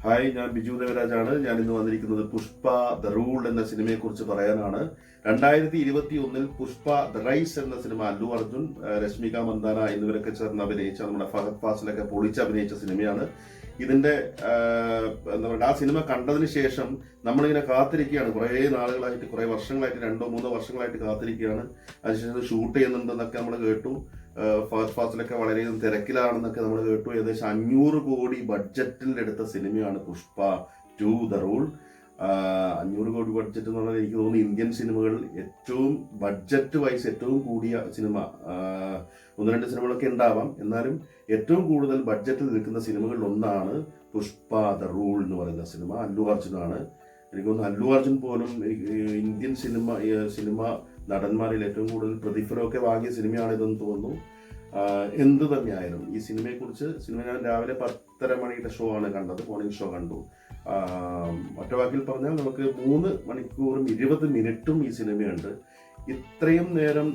Hi, ഞാൻ ബിജു ദേവരാജാണ്. ഞാൻ ഇന്ന് വന്നിരിക്കുന്നത് പുഷ്പ ദ റൂൾ എന്ന സിനിമയെ കുറിച്ച് പറയാനാണ്. 2021 പുഷ്പ ദ റൈസ് എന്ന സിനിമ അല്ലു അർജുൻ, രശ്മിക മന്ദാന എന്നിവരൊക്കെ ചേർന്ന് അഭിനയിച്ച, നമ്മുടെ ഫഹദ് ഫാസിലൊക്കെ പൊളിച്ച് അഭിനയിച്ച സിനിമയാണ്. ഇതിന്റെ എന്താ പറയുക, ആ സിനിമ കണ്ടതിന് ശേഷം നമ്മളിങ്ങനെ കാത്തിരിക്കുകയാണ്. കുറേ നാളുകളായിട്ട്, കുറേ വർഷങ്ങളായിട്ട്, 2-3 വർഷങ്ങളായിട്ട് കാത്തിരിക്കുകയാണ്. അതിനുശേഷം ഷൂട്ട് ചെയ്യുന്നുണ്ടെന്നൊക്കെ നമ്മൾ കേട്ടു. ഫഹദ് ഫാസിലൊക്കെ വളരെയധികം തിരക്കിലാണെന്നൊക്കെ നമ്മൾ കേട്ടു. ഏകദേശം 500 കോടി ബഡ്ജറ്റിൽ എടുത്ത സിനിമയാണ് പുഷ്പ 2 ദ റൂൾ. 500 കോടി ബഡ്ജറ്റ് എന്ന് പറഞ്ഞാൽ എനിക്ക് തോന്നുന്നു ഇന്ത്യൻ സിനിമകളിൽ ഏറ്റവും ബഡ്ജറ്റ് വൈസ് ഏറ്റവും കൂടിയ സിനിമ. 1-2 സിനിമകളൊക്കെ ഉണ്ടാവാം, എന്നാലും ഏറ്റവും കൂടുതൽ ബഡ്ജറ്റിൽ നിൽക്കുന്ന സിനിമകളിൽ ഒന്നാണ് പുഷ്പ ദ റൂൾ എന്ന് പറയുന്ന സിനിമ. അല്ലു അർജുനാണ്. എനിക്ക് തോന്നുന്നു അല്ലു അർജുൻ പോലും ഇന്ത്യൻ സിനിമ നടന്മാരിൽ ഏറ്റവും കൂടുതൽ പ്രതിഫലമൊക്കെ വാങ്ങിയ സിനിമയാണ് ഇതെന്ന് തോന്നുന്നു. എന്ത് തന്നെയായാലും ഈ സിനിമയെക്കുറിച്ച്, ഞാൻ രാവിലെ 10:30 മണിയുടെ ഷോ ആണ് കണ്ടത്, മോർണിംഗ് ഷോ കണ്ടു. ഒറ്റ വാക്കിൽ പറഞ്ഞാൽ നമുക്ക് 3 മണിക്കൂറും 20 മിനിറ്റും ഈ സിനിമയുണ്ട്. ഇത്രയും നേരം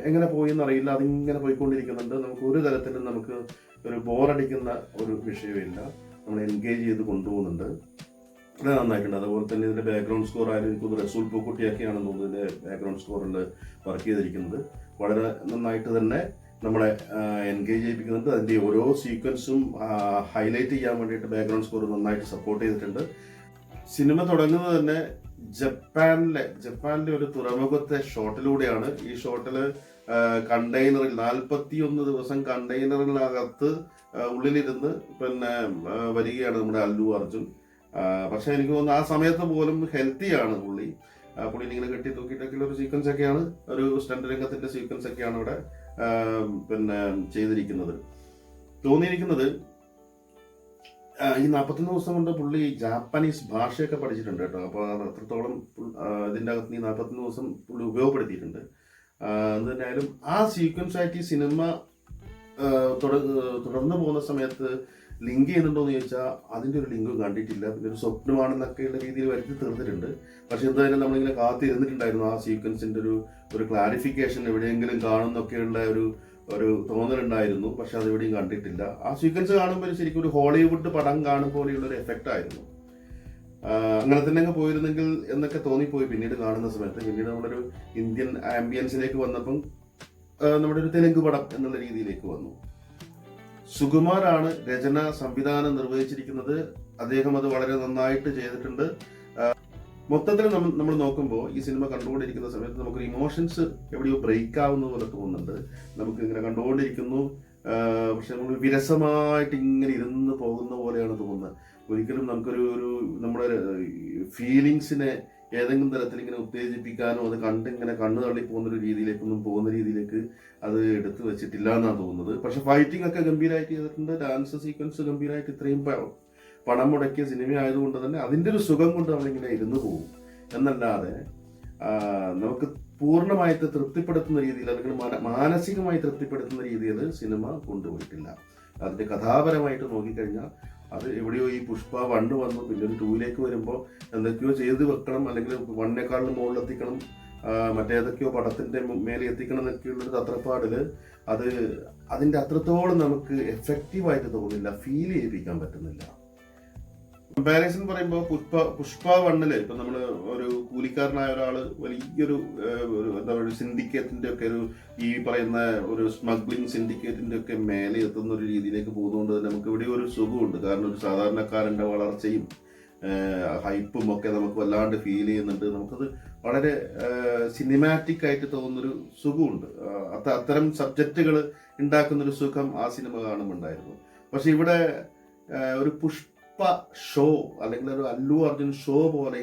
എങ്ങനെ പോയി എന്നറിയില്ല, അതിങ്ങനെ പോയിക്കൊണ്ടിരിക്കുന്നുണ്ട്. നമുക്ക് ഒരു തരത്തിലും നമുക്ക് ഒരു ബോറടിക്കുന്ന ഒരു വിഷയമില്ല. നമ്മൾ എൻഗേജ് ചെയ്ത് കൊണ്ടുപോകുന്നുണ്ട്. വളരെ നന്നായിട്ടുണ്ട്. അതുപോലെ തന്നെ ഇതിന്റെ ബാക്ക്ഗ്രൗണ്ട് സ്കോർ ആയാലും എനിക്ക് റസൂൽ പൂക്കുട്ടിയൊക്കെയാണെന്ന് തോന്നുന്നു ഇതിന്റെ ബാക്ക്ഗ്രൗണ്ട് സ്കോറിൽ വർക്ക് ചെയ്തിരിക്കുന്നത്. വളരെ നന്നായിട്ട് തന്നെ നമ്മളെ എൻഗേജ് ചെയ്യിപ്പിക്കുന്നുണ്ട്. അതിന്റെ ഓരോ സീക്വൻസും ഹൈലൈറ്റ് ചെയ്യാൻ വേണ്ടിയിട്ട് ബാക്ക്ഗ്രൗണ്ട് സ്കോർ നന്നായിട്ട് സപ്പോർട്ട് ചെയ്തിട്ടുണ്ട്. സിനിമ തുടങ്ങുന്നത് തന്നെ ജപ്പാനിലെ ഒരു തുറമുഖത്തെ ഷോട്ടിലൂടെയാണ്. ഈ ഷോട്ടില് കണ്ടെയ്നറിൽ 41 ദിവസം കണ്ടെയ്നറിനകത്ത് ഉള്ളിലിരുന്ന് പിന്നെ വരികയാണ് നമ്മുടെ അല്ലു അർജുൻ. പക്ഷെ എനിക്ക് തോന്നുന്നു ആ സമയത്ത് പോലും ഹെൽത്തിയാണ് പുള്ളി ഇങ്ങനെ കെട്ടി തൂക്കിയിട്ടൊക്കെയുള്ള ഒരു സീക്വൻസ് ഒക്കെയാണ്, ഒരു സ്റ്റണ്ട് രംഗത്തിന്റെ സീക്വൻസ് ഒക്കെയാണ് ഇവിടെ പിന്നെ ചെയ്തിരിക്കുന്നത്. തോന്നിയിരിക്കുന്നത് ഈ 41 ദിവസം കൊണ്ട് പുള്ളി ജാപ്പനീസ് ഭാഷയൊക്കെ പഠിച്ചിട്ടുണ്ട് കേട്ടോ. അപ്പോൾ അത്രത്തോളം ഇതിൻ്റെ അകത്ത് ഈ 41 ദിവസം പുള്ളി ഉപയോഗപ്പെടുത്തിയിട്ടുണ്ട്. എന്തായാലും ആ സീക്വൻസ് ആയിട്ട് ഈ സിനിമ തുടർന്ന് പോകുന്ന സമയത്ത് ലിങ്ക് ചെയ്യുന്നുണ്ടോ എന്ന് ചോദിച്ചാൽ അതിൻ്റെ ഒരു ലിങ്കും കണ്ടിട്ടില്ല. പിന്നെ ഒരു സ്വപ്നമാണെന്നൊക്കെയുള്ള രീതിയിൽ വരുത്തി തീർത്തിട്ടുണ്ട്. പക്ഷെ എന്തായാലും നമ്മളിങ്ങനെ കാത്തിരുന്നിട്ടുണ്ടായിരുന്നു ആ സീക്വൻസിന്റെ ഒരു ക്ലാരിഫിക്കേഷൻ എവിടെയെങ്കിലും കാണുന്നൊക്കെയുള്ള ഒരു തോന്നലുണ്ടായിരുന്നു. പക്ഷെ അതെവിടെയും കണ്ടിട്ടില്ല. ആ സീക്വൻസ് കാണുമ്പോൾ ശരിക്കും ഒരു ഹോളിവുഡ് പടം കാണും പോലെയുള്ള ഒരു എഫക്റ്റ് ആയിരുന്നു. അങ്ങനെ തന്നെ അങ്ങ് പോയിരുന്നെങ്കിൽ എന്നൊക്കെ തോന്നിപ്പോയി പിന്നീട് കാണുന്ന സമയത്ത്. പിന്നീട് നമ്മളൊരു ഇന്ത്യൻ ആംബിയൻസിലേക്ക് വന്നപ്പം നമ്മുടെ ഒരു തെലുങ്ക് പടം എന്നുള്ള രീതിയിലേക്ക് വന്നു. സുകുമാരാണ് രചന സംവിധാനം നിർവഹിച്ചിരിക്കുന്നത്. അദ്ദേഹം അത് വളരെ നന്നായിട്ട് ചെയ്തിട്ടുണ്ട്. മൊത്തത്തിൽ നമ്മൾ നോക്കുമ്പോൾ ഈ സിനിമ കണ്ടുകൊണ്ടിരിക്കുന്ന സമയത്ത് നമുക്കൊരു ഇമോഷൻസ് എവിടെയോ ബ്രേക്ക് ആവുന്ന പോലെ തോന്നുന്നുണ്ട്. നമുക്ക് ഇങ്ങനെ കണ്ടുകൊണ്ടിരിക്കുന്നു, പക്ഷെ നമ്മൾ വിരസമായിട്ട് ഇങ്ങനെ ഇരുന്ന് പോകുന്ന പോലെയാണ് തോന്നുന്നത്. ഒരിക്കലും നമുക്കൊരു നമ്മുടെ ഫീലിങ്സിനെ ഏതെങ്കിലും തരത്തിൽ ഇങ്ങനെ ഉത്തേജിപ്പിക്കാനോ അത് കണ്ടിങ്ങനെ കണ്ണു തള്ളി പോകുന്ന രീതിയിലേക്ക് അത് എടുത്തു വെച്ചിട്ടില്ല എന്നാണ് തോന്നുന്നത്. പക്ഷെ ഫൈറ്റിംഗ് ഒക്കെ ഗംഭീരമായിട്ട് ചെയ്തിട്ടുണ്ട്. ഡാൻസ് സീക്വൻസ് ഗംഭീരമായിട്ട്, ഇത്രയും പണം മുടക്കിയ സിനിമ ആയതുകൊണ്ട് തന്നെ അതിൻ്റെ ഒരു സുഖം കൊണ്ട് നമ്മളിങ്ങനെ ഇരുന്ന് പോകും എന്നല്ലാതെ നമുക്ക് പൂർണ്ണമായിട്ട് തൃപ്തിപ്പെടുത്തുന്ന രീതിയിൽ, അല്ലെങ്കിൽ മാനസികമായി തൃപ്തിപ്പെടുത്തുന്ന രീതിയിൽ സിനിമ കൊണ്ടുപോയിട്ടില്ല. അതിന്റെ കഥാപരമായിട്ട് നോക്കിക്കഴിഞ്ഞാൽ അത് എവിടെയോ ഈ പുഷ്പ 1 വന്നു, പിന്നെ ഒരു 2ലേക്ക് വരുമ്പോൾ എന്തൊക്കെയോ ചെയ്ത് വെക്കണം, അല്ലെങ്കിൽ 1നേക്കാളിലും മുകളിലെത്തിക്കണം, മറ്റേതൊക്കെയോ പടത്തിന്റെ മേലെ എത്തിക്കണം എന്നൊക്കെയുള്ളൊരു തത്രപ്പാടില് അതിന്റെ അത്രത്തോളം നമുക്ക് എഫക്റ്റീവായിട്ട് തോന്നുന്നില്ല, ഫീൽ ചെയ്യിപ്പിക്കാൻ പറ്റുന്നില്ല. കമ്പാരിസൺ പറയുമ്പോൾ പുഷ്പ 1 ഇപ്പൊ നമ്മള് ഒരു കൂലിക്കാരനായ ഒരാള് വലിയൊരു എന്താ പറയുക സിൻഡിക്കേറ്റിന്റെ ഒക്കെ ഈ പറയുന്ന ഒരു സ്മഗ്ലിംഗ് സിൻഡിക്കേറ്റിന്റെ ഒക്കെ മേലെ എത്തുന്ന ഒരു രീതിയിലേക്ക് പോകുന്നതുകൊണ്ട് തന്നെ നമുക്ക് ഇവിടെ ഒരു സുഖമുണ്ട്. കാരണം ഒരു സാധാരണക്കാരന്റെ വളർച്ചയും ഹൈപ്പും ഒക്കെ നമുക്ക് വല്ലാണ്ട് ഫീൽ ചെയ്യുന്നുണ്ട്. നമുക്കത് വളരെ സിനിമാറ്റിക് ആയിട്ട് തോന്നുന്നൊരു സുഖമുണ്ട്. അത്തരം സബ്ജക്റ്റുകൾ ഉണ്ടാക്കുന്നൊരു സുഖം ആ സിനിമ കാണുമ്പോണ്ടായിരുന്നു. പക്ഷെ ഇവിടെ ഒരു പുഷ്പ ഷോ, അല്ലെങ്കിൽ ഒരു അല്ലു അർജുൻ ഷോ പോലെ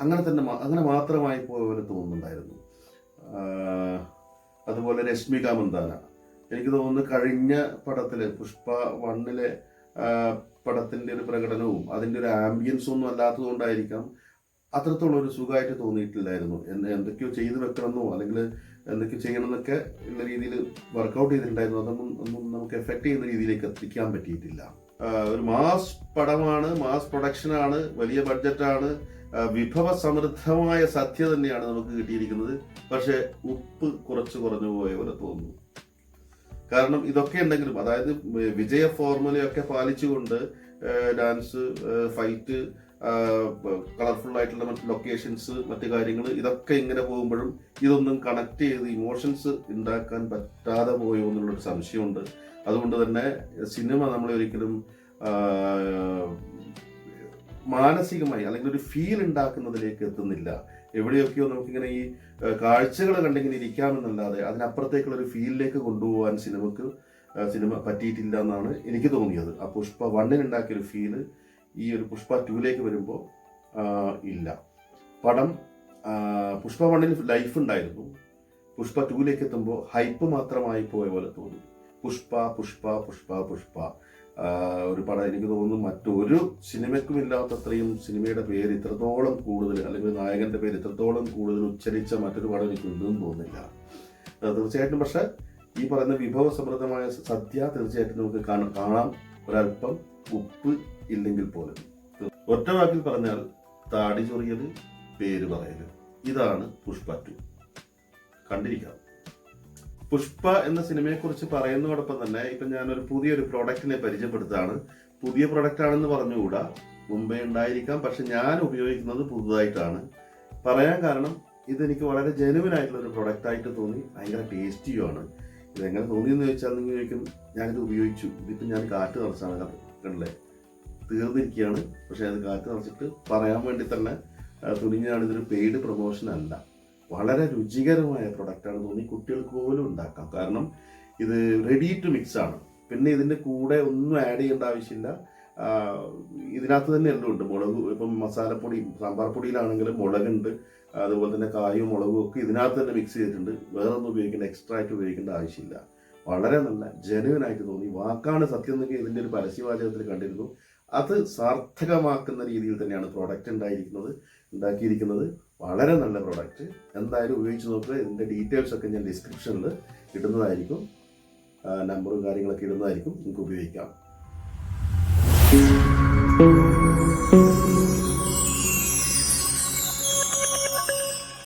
അങ്ങനെ മാത്രമായി പോയ പോലെ തോന്നുന്നുണ്ടായിരുന്നു. അതുപോലെ രശ്മിക മന്ദാന, എനിക്ക് തോന്നുന്നു കഴിഞ്ഞ പടത്തില് പുഷ്പ 1 പടത്തിന്റെ ഒരു പ്രകടനവും അതിന്റെ ഒരു ആംബിയൻസും ഒന്നും അല്ലാത്തത് കൊണ്ടായിരിക്കാം അത്രത്തോളം ഒരു സുഖമായിട്ട് തോന്നിയിട്ടില്ലായിരുന്നു. എന്തൊക്കെയോ ചെയ്തു വെക്കണമെന്നോ അല്ലെങ്കിൽ എന്തൊക്കെയോ ചെയ്യണം എന്നൊക്കെ ഉള്ള രീതിയിൽ വർക്കൗട്ട് ചെയ്തിട്ടുണ്ടായിരുന്നു. ഒന്നും നമുക്ക് എഫക്ട് ചെയ്യുന്ന രീതിയിലേക്ക് എത്തിക്കാൻ പറ്റിയിട്ടില്ല. ഒരു മാസ് പടമാണ്, മാസ് പ്രൊഡക്ഷനാണ്, വലിയ ബഡ്ജറ്റാണ്, വിഭവ സമൃദ്ധമായ സദ്യ തന്നെയാണ് നമുക്ക് കിട്ടിയിരിക്കുന്നത്. പക്ഷെ ഉപ്പ് കുറച്ചു കുറഞ്ഞു പോയ പോലെ തോന്നുന്നു. കാരണം ഇതൊക്കെ ഉണ്ടെങ്കിലും, അതായത് വിജയ ഫോർമുലയൊക്കെ പാലിച്ചുകൊണ്ട് ഡാൻസ്, ഫൈറ്റ്, കളർഫുൾ ആയിട്ടുള്ള മറ്റ് ലൊക്കേഷൻസ്, മറ്റു കാര്യങ്ങൾ, ഇതൊക്കെ ഇങ്ങനെ പോകുമ്പോഴും ഇതൊന്നും കണക്ട് ചെയ്ത് ഇമോഷൻസ് ഉണ്ടാക്കാൻ പറ്റാതെ പോയോ എന്നുള്ളൊരു സംശയമുണ്ട്. അതുകൊണ്ട് തന്നെ സിനിമ നമ്മളെ ഒരിക്കലും മാനസികമായി അല്ലെങ്കിൽ ഒരു ഫീൽ ഉണ്ടാക്കുന്നതിലേക്ക് എത്തുന്നില്ല. എവിടെയൊക്കെയോ നമുക്കിങ്ങനെ ഈ കാഴ്ചകൾ കണ്ടിങ്ങനെ ഇരിക്കാമെന്നല്ലാതെ അതിനപ്പുറത്തേക്കുള്ള ഒരു ഫീലിലേക്ക് കൊണ്ടുപോകാൻ സിനിമ പറ്റിയിട്ടില്ല എന്നാണ് എനിക്ക് തോന്നിയത്. ആ പുഷ്പ 1 ഉണ്ടാക്കിയൊരു ഫീല് ഈ ഒരു പുഷ്പ 2 വരുമ്പോൾ ഇല്ല. പടം പുഷ്പ 1 ലൈഫ് ഉണ്ടായിരുന്നു, പുഷ്പ 2 എത്തുമ്പോൾ ഹൈപ്പ് മാത്രമായി പോയ പോലെ തോന്നി. പുഷ്പ പുഷ്പ പുഷ്പ പുഷ്പ ഒരു പടം എനിക്ക് തോന്നുന്നു മറ്റൊരു സിനിമയ്ക്കും ഇല്ലാത്തത്രയും സിനിമയുടെ പേര് ഇത്രത്തോളം കൂടുതൽ, അല്ലെങ്കിൽ നായകന്റെ പേര് ഇത്രത്തോളം കൂടുതൽ ഉച്ചരിച്ച മറ്റൊരു പടം എനിക്ക് ഉണ്ടെന്ന് തോന്നുന്നില്ല തീർച്ചയായിട്ടും. പക്ഷെ ഈ പറയുന്ന വിഭവസമൃദ്ധമായ സദ്യ തീർച്ചയായിട്ടും നമുക്ക് കാണാം, ഒരല്പം ഉപ്പ് ഇല്ലെങ്കിൽ പോലും. ഒറ്റ വാക്കിൽ പറഞ്ഞാൽ താടി ചൊറിയല്, പേര് പറയല്, ഇതാണ് പുഷ്പ 2. കണ്ടിരിക്കാം. പുഷ്പ എന്ന സിനിമയെക്കുറിച്ച് പറയുന്നതോടൊപ്പം തന്നെ ഇപ്പം ഞാനൊരു പുതിയൊരു പ്രോഡക്റ്റിനെ പരിചയപ്പെടുത്താണ്. പുതിയ പ്രൊഡക്റ്റ് ആണെന്ന് പറഞ്ഞുകൂടാ, മുമ്പേ ഉണ്ടായിരിക്കാം, പക്ഷെ ഞാൻ ഉപയോഗിക്കുന്നത് പുതുതായിട്ടാണ്. പറയാൻ കാരണം ഇതെനിക്ക് വളരെ ജെനുവിൻ ആയിട്ടുള്ള ഒരു പ്രൊഡക്റ്റ് ആയിട്ട് തോന്നി, ഭയങ്കര ടേസ്റ്റിയുമാണ്. ഇതെങ്ങനെ തോന്നിയെന്ന് ചോദിച്ചാൽ നിങ്ങൾ ചോദിക്കും ഞാനിത് ഉപയോഗിച്ചു, ഇതിപ്പോൾ ഞാൻ കാറ്റ് നിറച്ചാണ് കണ്ടല്ലേ, തീർന്നിരിക്കുകയാണ്. പക്ഷെ അത് കാറ്റ് നിറച്ചിട്ട് പറയാൻ വേണ്ടി തന്നെ തുനിഞ്ഞാണ്. ഇതൊരു പെയ്ഡ് പ്രൊമോഷൻ അല്ല, വളരെ രുചികരമായ പ്രൊഡക്റ്റാണ് തോന്നി. കുട്ടികൾക്ക് പോലും ഉണ്ടാക്കാം, കാരണം ഇത് റെഡി ടു മിക്സ് ആണ്. പിന്നെ ഇതിൻ്റെ കൂടെ ഒന്നും ആഡ് ചെയ്യേണ്ട ആവശ്യമില്ല. ഇതിനകത്ത് തന്നെ എല്ലാം ഉണ്ട്. മുളക്, ഇപ്പം മസാലപ്പൊടി, സാമ്പാർ പൊടിയിലാണെങ്കിലും മുളകുണ്ട്, അതുപോലെ തന്നെ കായും മുളകും ഒക്കെ ഇതിനകത്ത് തന്നെ മിക്സ് ചെയ്തിട്ടുണ്ട്. വേറെ ഒന്നും ഉപയോഗിക്കേണ്ട, എക്സ്ട്രാ ആയിട്ട് ഉപയോഗിക്കേണ്ട ആവശ്യമില്ല. വളരെ നല്ല ജെനുവിൻ ആയിട്ട് തോന്നി. വാക്കാണ് സത്യം എന്നൊക്കെ ഇതിൻ്റെ ഒരു പരസ്യവാചകത്തിൽ കണ്ടിരുന്നു. അത് സാർത്ഥകമാക്കുന്ന രീതിയിൽ തന്നെയാണ് പ്രോഡക്റ്റ് ഉണ്ടാക്കിയിരിക്കുന്നത്. വളരെ നല്ല പ്രോഡക്റ്റ്, എന്തായാലും ഉപയോഗിച്ച് നോക്കുക. ഇതിൻ്റെ ഡീറ്റെയിൽസ് ഒക്കെ ഞാൻ ഡിസ്ക്രിപ്ഷനിൽ ഇടുന്നതായിരിക്കും, നമ്പറും കാര്യങ്ങളൊക്കെ ഇടുന്നതായിരിക്കും, നിങ്ങൾക്ക് ഉപയോഗിക്കാം.